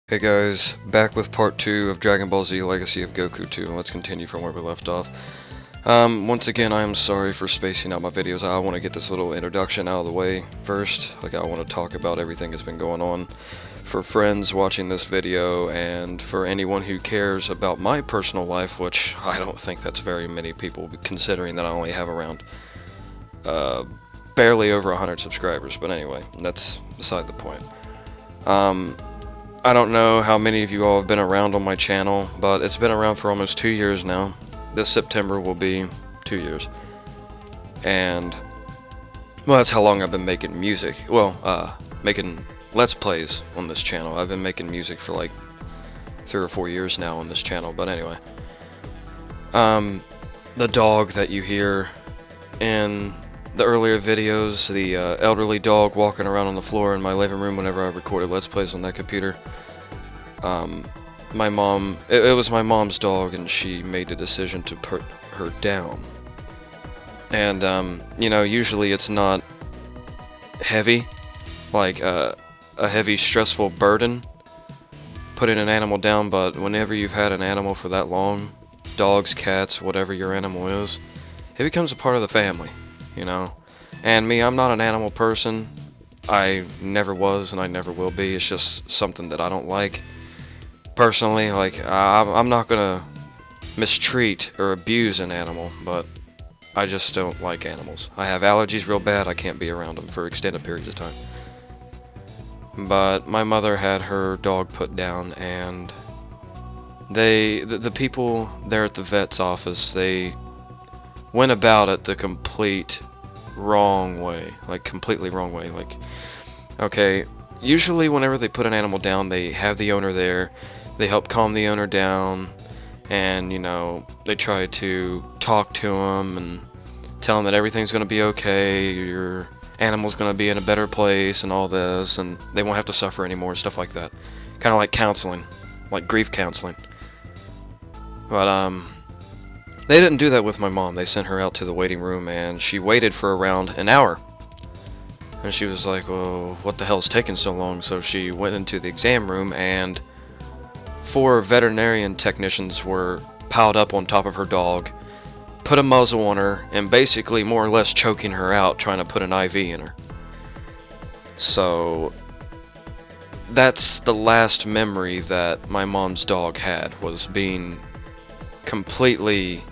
Hey guys, back with part 2 of Dragon Ball Z Legacy of Goku 2, and let's continue from where we left off. Once again, I am sorry for spacing out my videos. I want to get this little introduction out of the way first. I want to talk about everything that's been going on for friends watching this video, and for anyone who cares about my personal life, which I don't think that's very many people, considering that I only have around, barely over 100 subscribers, but anyway, that's beside the point. I don't know how many of you all have been around on my channel, but it's been around for almost 2 years now. This September will be 2 years. And, well, that's how long I've been making music. Well, making Let's Plays on this channel. I've been making music for like 3 or 4 years now on this channel, but anyway. The dog that you hear in the earlier videos, the elderly dog walking around on the floor in my living room whenever I recorded Let's Plays on that computer. My mom, it was my mom's dog, and she made the decision to put her down. And, you know, usually it's not heavy, like a heavy, stressful burden, putting an animal down, but whenever you've had an animal for that long, dogs, cats, whatever your animal is, it becomes a part of the family. You know, and me, I'm not an animal person. I never was, and I never will be. It's just something that I don't like. Personally, like, I'm not gonna mistreat or abuse an animal, but I just don't like animals. I have allergies real bad. I can't be around them for extended periods of time. But my mother had her dog put down, and the people there at the vet's office, they went about it the complete wrong way, like completely wrong way. Like, okay, usually whenever they put an animal down, they have the owner there, they help calm the owner down, and, you know, they try to talk to him and tell him that everything's going to be okay, your animal's going to be in a better place and all this, and they won't have to suffer anymore, stuff like that. Kind of like counseling, like grief counseling. But, they didn't do that with my mom. They sent her out to the waiting room, and she waited for around an hour. And she was like, well, what the hell's taking so long? So she went into the exam room, and 4 veterinarian technicians were piled up on top of her dog, put a muzzle on her, and basically more or less choking her out, trying to put an IV in her. So that's the last memory that my mom's dog had, was being completely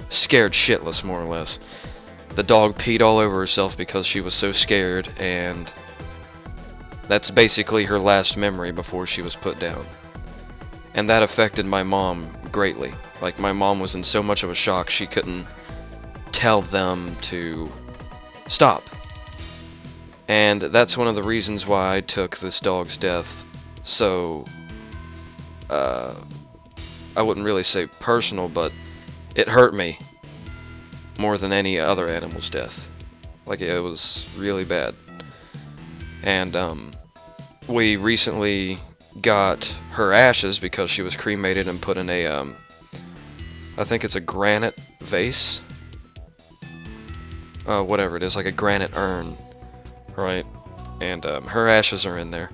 scared shitless, more or less. The dog peed all over herself because she was so scared, and that's basically her last memory before she was put down. And that affected my mom greatly. Like, my mom was in so much of a shock she couldn't tell them to stop. And that's one of the reasons why I took this dog's death so, I wouldn't really say personal, but it hurt me more than any other animal's death. Like, it was really bad. And we recently got her ashes because she was cremated and put in a I think it's a granite vase, whatever it is, like a granite urn, right? And her ashes are in there.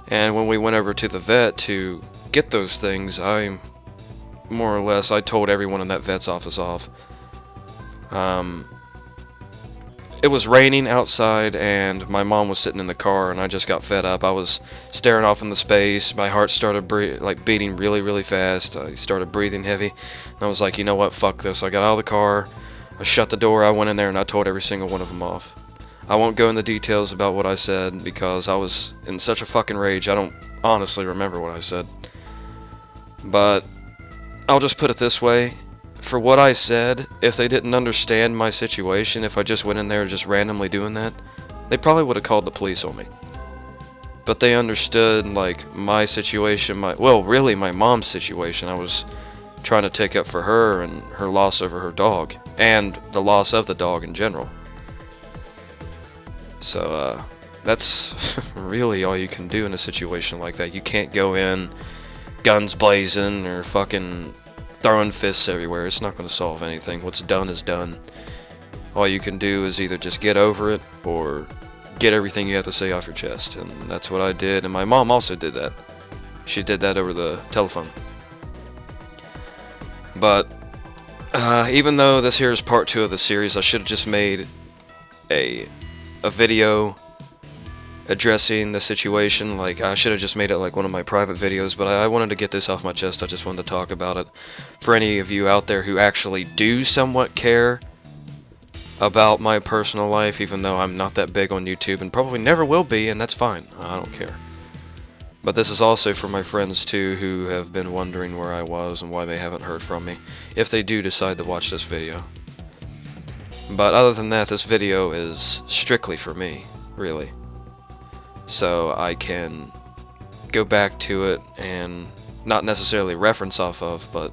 And when we went over to the vet to get those things, I told everyone in that vet's office off. It was raining outside, and my mom was sitting in the car, and I just got fed up. I was staring off into space. My heart started beating really, really fast. I started breathing heavy, and I was like, you know what, fuck this. I got out of the car, I shut the door, I went in there, and I told every single one of them off. I won't go into details about what I said, because I was in such a fucking rage, I don't honestly remember what I said. But I'll just put it this way. For what I said, if they didn't understand my situation, if I just went in there just randomly doing that, they probably would have called the police on me. But they understood, like, my situation, really my mom's situation. I was trying to take up for her and her loss over her dog, and the loss of the dog in general. So, that's really all you can do in a situation like that. You can't go in guns blazing or fucking throwing fists everywhere. It's not going to solve anything. What's done is done. All you can do is either just get over it or get everything you have to say off your chest, and that's what I did, and my mom also did that. She did that over the telephone. But even though this here is part 2 of the series, I should have just made a video addressing the situation. Like, I should have just made it like one of my private videos, but I wanted to get this off my chest. I just wanted to talk about it for any of you out there who actually do somewhat care about my personal life, even though I'm not that big on YouTube and probably never will be, and that's fine. I don't care. But this is also for my friends too, who have been wondering where I was and why they haven't heard from me, if they do decide to watch this video. But other than that, this video is strictly for me, really. So I can go back to it and not necessarily reference off of, but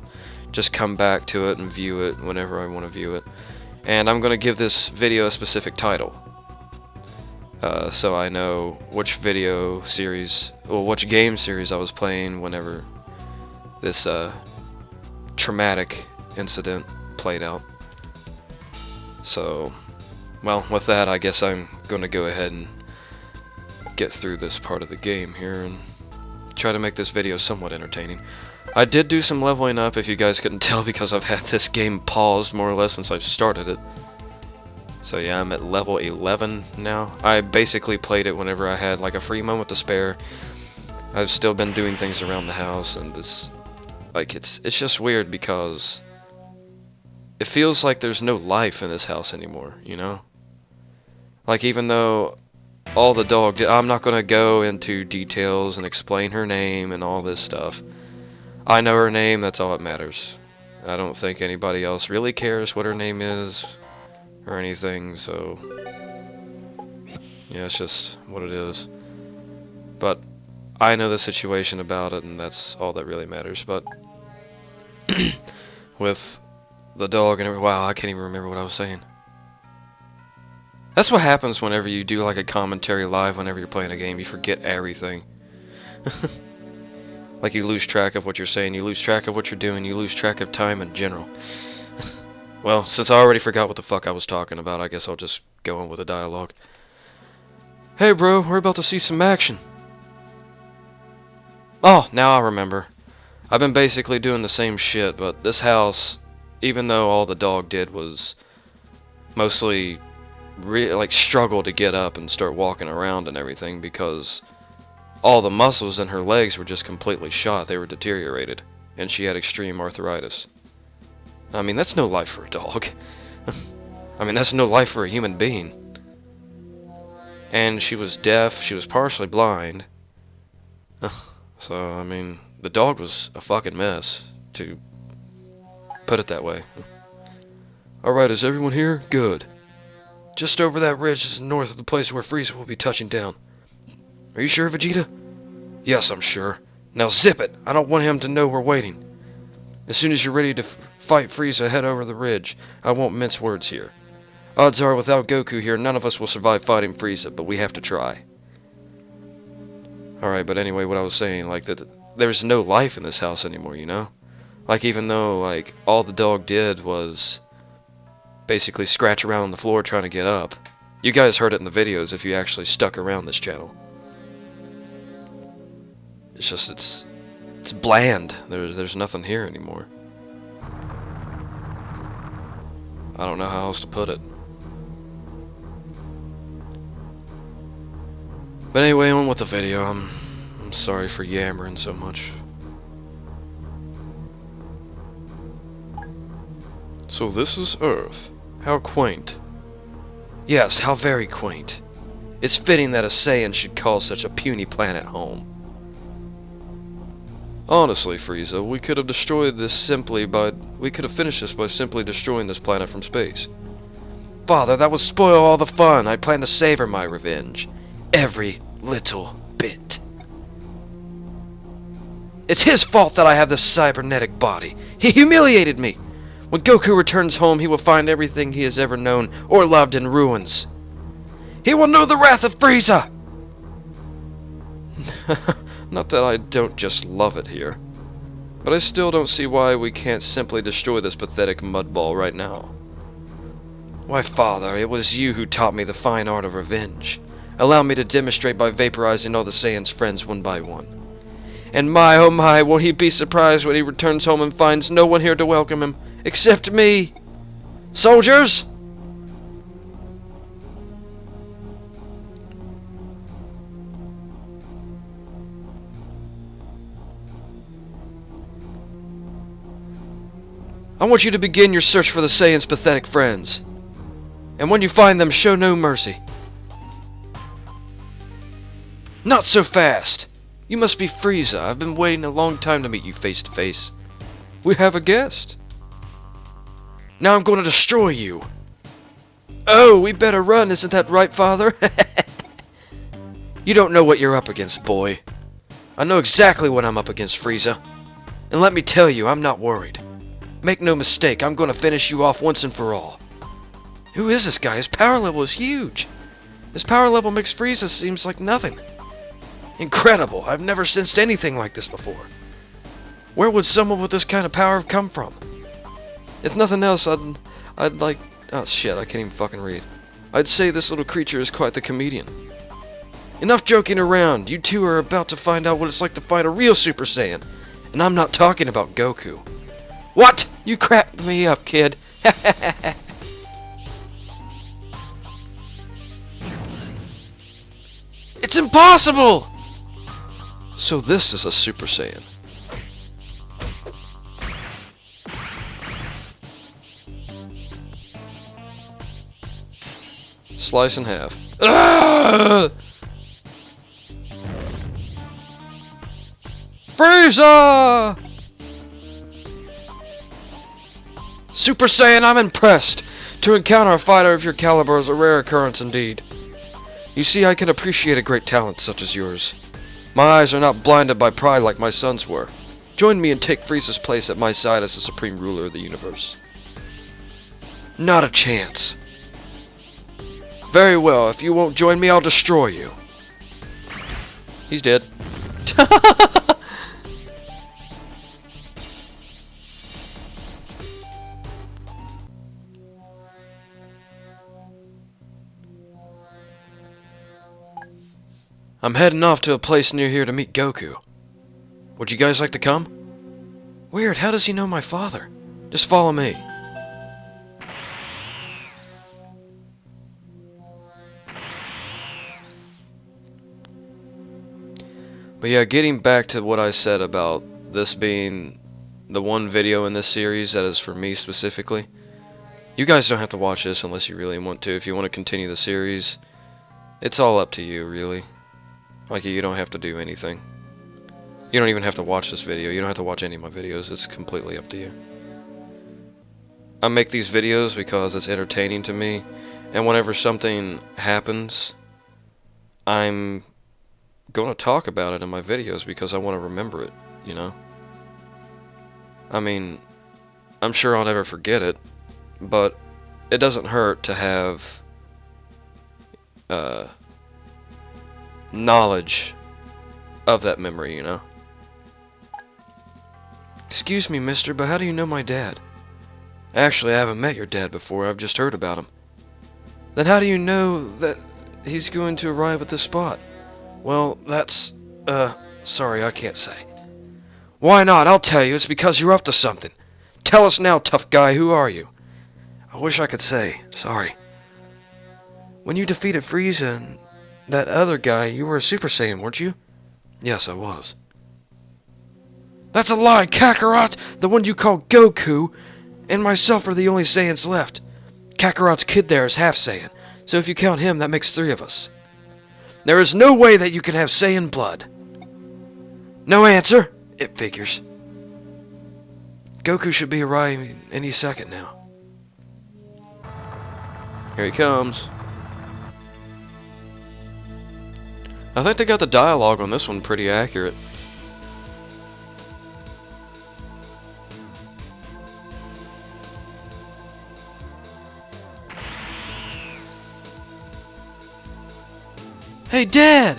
just come back to it and view it whenever I want to view it. And I'm going to give this video a specific title. So I know which video series, or which game series I was playing whenever this traumatic incident played out. So, well, with that, I guess I'm going to go ahead and get through this part of the game here and try to make this video somewhat entertaining. I did do some leveling up, if you guys couldn't tell, because I've had this game paused more or less since I've started it. So yeah, I'm at level 11 now. I basically played it whenever I had like a free moment to spare. I've still been doing things around the house, and this, like, it's just weird because it feels like there's no life in this house anymore, you know? Like, even though all the dog did, I'm not gonna go into details and explain her name and all this stuff. I know her name, that's all that matters. I don't think anybody else really cares what her name is or anything, so yeah, it's just what it is. But I know the situation about it, and that's all that really matters. But with the dog and everything, wow, I can't even remember what I was saying. That's what happens whenever you do like a commentary live whenever you're playing a game. You forget everything. Like, you lose track of what you're saying, you lose track of what you're doing, you lose track of time in general. Well, since I already forgot what the fuck I was talking about, I guess I'll just go on with the dialogue. Hey bro, we're about to see some action. Oh, now I remember. I've been basically doing the same shit, but this house, even though all the dog did was mostly like struggle to get up and start walking around and everything, because all the muscles in her legs were just completely shot. They were deteriorated, and she had extreme arthritis. I mean, that's no life for a dog. I mean, that's no life for a human being. And she was deaf, she was partially blind. So, I mean, the dog was a fucking mess, to put it that way. Alright, is everyone here? Good. Just over that ridge is north of the place where Frieza will be touching down. Are you sure, Vegeta? Yes, I'm sure. Now zip it! I don't want him to know we're waiting. As soon as you're ready to fight Frieza, head over the ridge. I won't mince words here. Odds are, without Goku here, none of us will survive fighting Frieza, but we have to try. Alright, but anyway, what I was saying, like, that there's no life in this house anymore, you know? Like, even though, like, all the dog did was basically scratch around on the floor trying to get up. You guys heard it in the videos if you actually stuck around this channel. It's just, it's bland. There's nothing here anymore. I don't know how else to put it. But anyway, on with the video. I'm sorry for yammering so much. So this is Earth. How quaint. Yes, how very quaint. It's fitting that a Saiyan should call such a puny planet home. Honestly, Frieza, we could have finished this by simply destroying this planet from space. Father, that would spoil all the fun. I plan to savor my revenge. Every little bit. It's his fault that I have this cybernetic body. He humiliated me. When Goku returns home, he will find everything he has ever known or loved in ruins. He will know the wrath of Frieza! Not that I don't just love it here, but I still don't see why we can't simply destroy this pathetic mudball right now. Why, Father, it was you who taught me the fine art of revenge. Allow me to demonstrate by vaporizing all the Saiyan's friends one by one. And my oh my, won't he be surprised when he returns home and finds no one here to welcome him, except me. Soldiers! I want you to begin your search for the Saiyan's pathetic friends. And when you find them, show no mercy. Not so fast! You must be Frieza. I've been waiting a long time to meet you face to face. We have a guest. Now I'm going to destroy you. Oh, we better run, isn't that right, father? You don't know what you're up against, boy. I know exactly what I'm up against, Frieza. And let me tell you, I'm not worried. Make no mistake, I'm going to finish you off once and for all. Who is this guy? His power level is huge. His power level makes Frieza seems like nothing. Incredible. I've never sensed anything like this before. Where would someone with this kind of power have come from? If nothing else, I'd like... Oh shit, I can't even fucking read. I'd say this little creature is quite the comedian. Enough joking around. You two are about to find out what it's like to fight a real Super Saiyan. And I'm not talking about Goku. What? You cracked me up, kid. It's impossible! So this is a Super Saiyan. Slice in half. Ah! Frieza! Super Saiyan, I'm impressed. To encounter a fighter of your caliber is a rare occurrence indeed. You see, I can appreciate a great talent such as yours. My eyes are not blinded by pride like my son's were. Join me and take Frieza's place at my side as the supreme ruler of the universe. Not a chance. Very well, if you won't join me, I'll destroy you. He's dead. I'm heading off to a place near here to meet Goku. Would you guys like to come? Weird, how does he know my father? Just follow me. But yeah, getting back to what I said about this being the one video in this series that is for me specifically. You guys don't have to watch this unless you really want to. If you want to continue the series, it's all up to you, really. Like, you don't have to do anything. You don't even have to watch this video. You don't have to watch any of my videos. It's completely up to you. I make these videos because it's entertaining to me. And whenever something happens, I'm going to talk about it in my videos because I want to remember it, you know? I mean, I'm sure I'll never forget it, but it doesn't hurt to have knowledge of that memory, you know? Excuse me, mister, but how do you know my dad? Actually, I haven't met your dad before. I've just heard about him. Then how do you know that he's going to arrive at this spot? Well, that's, sorry, I can't say. Why not? I'll tell you. It's because you're up to something. Tell us now, tough guy. Who are you? I wish I could say. Sorry. When you defeated Frieza and that other guy, you were a Super Saiyan, weren't you? Yes, I was. That's a lie, Kakarot! The one you call Goku and myself are the only Saiyans left. Kakarot's kid there is half Saiyan, so if you count him, that makes 3 of us. There is no way that you can have Saiyan blood. No answer? It figures. Goku should be arriving any second now. Here he comes. I think they got the dialogue on this one pretty accurate. Hey, Dad!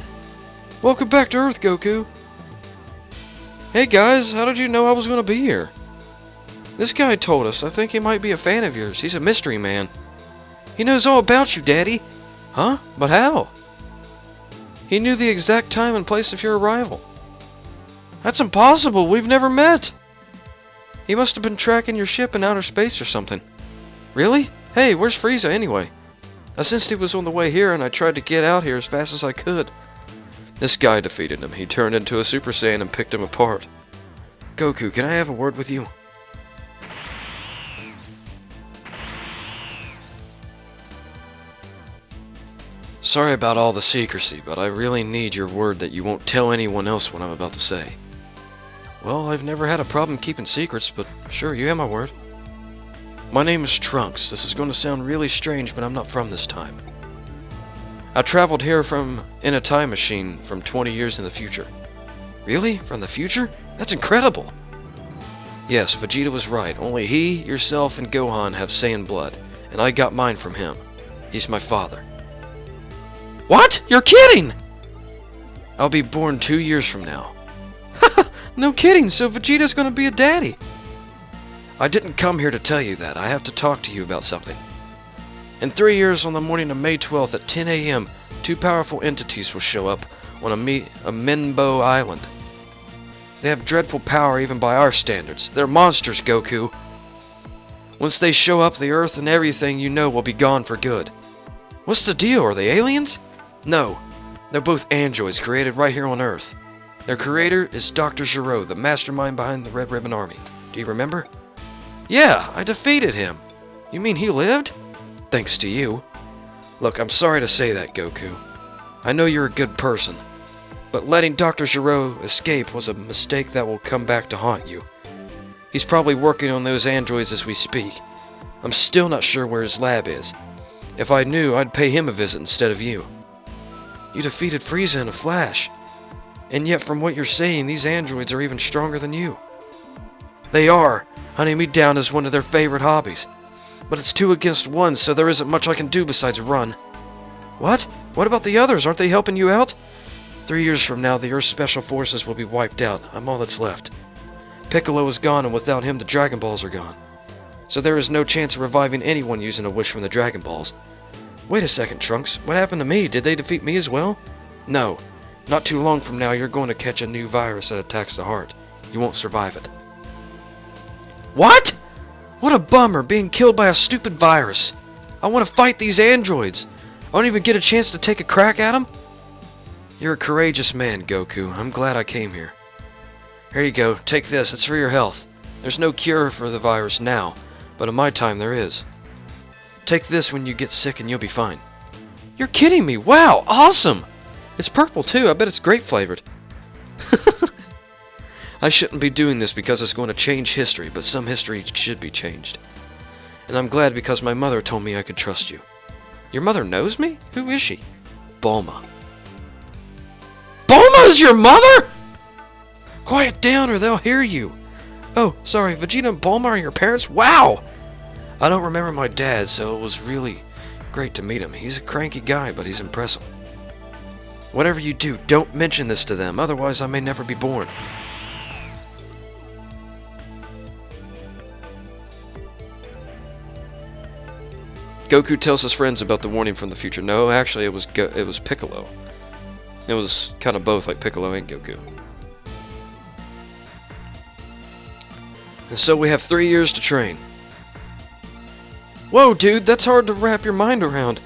Welcome back to Earth, Goku. Hey guys, how did you know I was going to be here? This guy told us. I think he might be a fan of yours. He's a mystery man. He knows all about you, Daddy. Huh? But how? He knew the exact time and place of your arrival. That's impossible! We've never met! He must have been tracking your ship in outer space or something. Really? Hey, where's Frieza anyway? I sensed he was on the way here and I tried to get out here as fast as I could. This guy defeated him. He turned into a Super Saiyan and picked him apart. Goku, can I have a word with you? Sorry about all the secrecy, but I really need your word that you won't tell anyone else what I'm about to say. Well, I've never had a problem keeping secrets, but sure, you have my word. My name is Trunks. This is going to sound really strange, but I'm not from this time. I traveled here in a time machine from 20 years in the future. Really? From the future? That's incredible! Yes, Vegeta was right. Only he, yourself, and Gohan have Saiyan blood, and I got mine from him. He's my father. What? You're kidding! I'll be born 2 years from now. No kidding, so Vegeta's gonna be a daddy. I didn't come here to tell you that. I have to talk to you about something. In 3 years, on the morning of May 12th at 10 a.m., 2 powerful entities will show up on a Minbo Island. They have dreadful power even by our standards. They're monsters, Goku. Once they show up, the Earth and everything you know will be gone for good. What's the deal? Are they aliens? No. They're both androids created right here on Earth. Their creator is Dr. Gero, the mastermind behind the Red Ribbon Army. Do you remember? Yeah, I defeated him. You mean he lived? Thanks to you. Look, I'm sorry to say that, Goku. I know you're a good person, but letting Dr. Gero escape was a mistake that will come back to haunt you. He's probably working on those androids as we speak. I'm still not sure where his lab is. If I knew, I'd pay him a visit instead of you. You defeated Frieza in a flash. And yet, from what you're saying, these androids are even stronger than you. They are. Hunting me down is one of their favorite hobbies. But it's 2 against 1, so there isn't much I can do besides run. What? What about the others? Aren't they helping you out? 3 years from now, the Earth's special forces will be wiped out. I'm all that's left. Piccolo is gone, and without him, the Dragon Balls are gone. So there is no chance of reviving anyone using a wish from the Dragon Balls. Wait a second, Trunks. What happened to me? Did they defeat me as well? No. Not too long from now, you're going to catch a new virus that attacks the heart. You won't survive it. What? What a bummer, being killed by a stupid virus. I want to fight these androids. I don't even get a chance to take a crack at them. You're a courageous man, Goku. I'm glad I came here. Here you go. Take this. It's for your health. There's no cure for the virus now, but in my time there is. Take this when you get sick and you'll be fine. You're kidding me. Wow, awesome. It's purple too. I bet it's grape flavored. I shouldn't be doing this because it's going to change history, but some history should be changed. And I'm glad because my mother told me I could trust you. Your mother knows me? Who is she? Bulma. Bulma is your mother? Quiet down or they'll hear you. Oh, sorry, Vegeta and Bulma are your parents? Wow! I don't remember my dad, so it was really great to meet him. He's a cranky guy, but he's impressive. Whatever you do, don't mention this to them, otherwise I may never be born. Goku tells his friends about the warning from the future. No, actually it was Piccolo. It was kind of both, like Piccolo and Goku. And so we have 3 years to train. Whoa, dude, that's hard to wrap your mind around.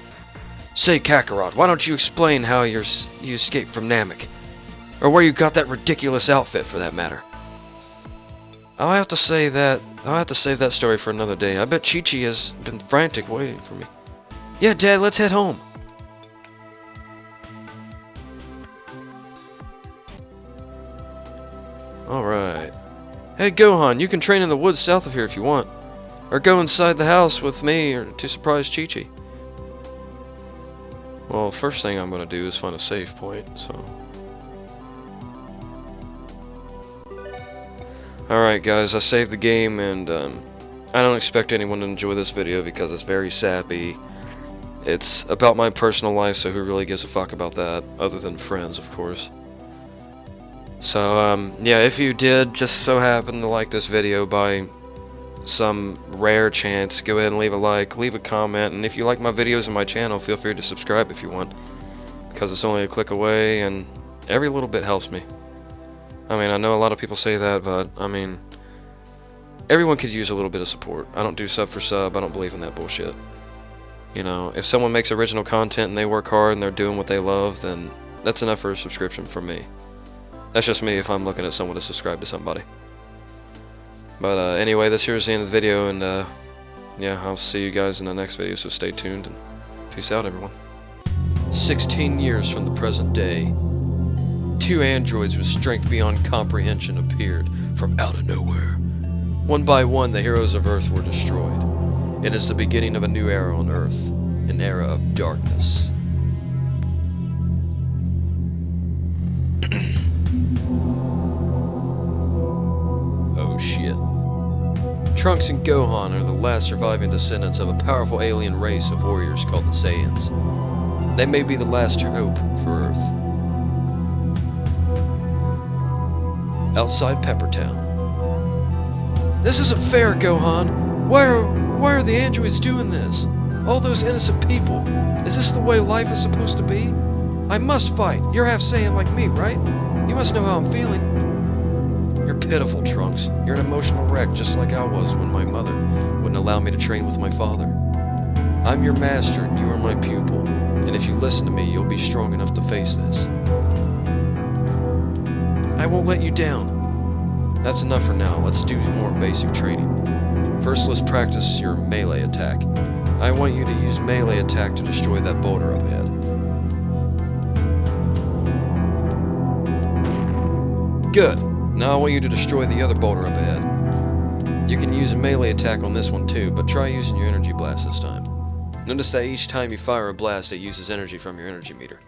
Say, Kakarot, why don't you explain how you escaped from Namek? Or where you got that ridiculous outfit, for that matter. I'll have to save that story for another day. I bet Chi-Chi has been frantic waiting for me. Yeah, Dad, let's head home. Alright. Hey, Gohan, you can train in the woods south of here if you want. Or go inside the house with me or to surprise Chi-Chi. Well, first thing I'm going to do is find a save point, so... Alright guys, I saved the game and I don't expect anyone to enjoy this video because it's very sappy. It's about my personal life, so who really gives a fuck about that, other than friends, of course. So, yeah, if you did just so happen to like this video by some rare chance, go ahead and leave a like, leave a comment, and if you like my videos on my channel, feel free to subscribe if you want, because it's only a click away, and every little bit helps me. I mean, I know a lot of people say that, but, I mean, everyone could use a little bit of support. I don't do sub for sub, I don't believe in that bullshit. You know, if someone makes original content and they work hard and they're doing what they love, then that's enough for a subscription for me. That's just me if I'm looking at someone to subscribe to somebody. But anyway, this here is the end of the video, and yeah, I'll see you guys in the next video, so stay tuned, and peace out, everyone. 16 years from the present day, 2 androids with strength beyond comprehension appeared from out of nowhere. One by one, the heroes of Earth were destroyed. It is the beginning of a new era on Earth, an era of darkness. Oh shit. Trunks and Gohan are the last surviving descendants of a powerful alien race of warriors called the Saiyans. They may be the last hope for Earth. Outside Peppertown. This isn't fair, Gohan. Why are the androids doing this? All those innocent people. Is this the way life is supposed to be? I must fight. You're half Saiyan like me, right? You must know how I'm feeling. You're pitiful, Trunks. You're an emotional wreck just like I was when my mother wouldn't allow me to train with my father. I'm your master and you are my pupil. And if you listen to me, you'll be strong enough to face this. I won't let you down. That's enough for now. Let's do more basic training. First, let's practice your melee attack. I want you to use melee attack to destroy that boulder up ahead. Good. Now I want you to destroy the other boulder up ahead. You can use a melee attack on this one too, but try using your energy blast this time. Notice that each time you fire a blast, it uses energy from your energy meter.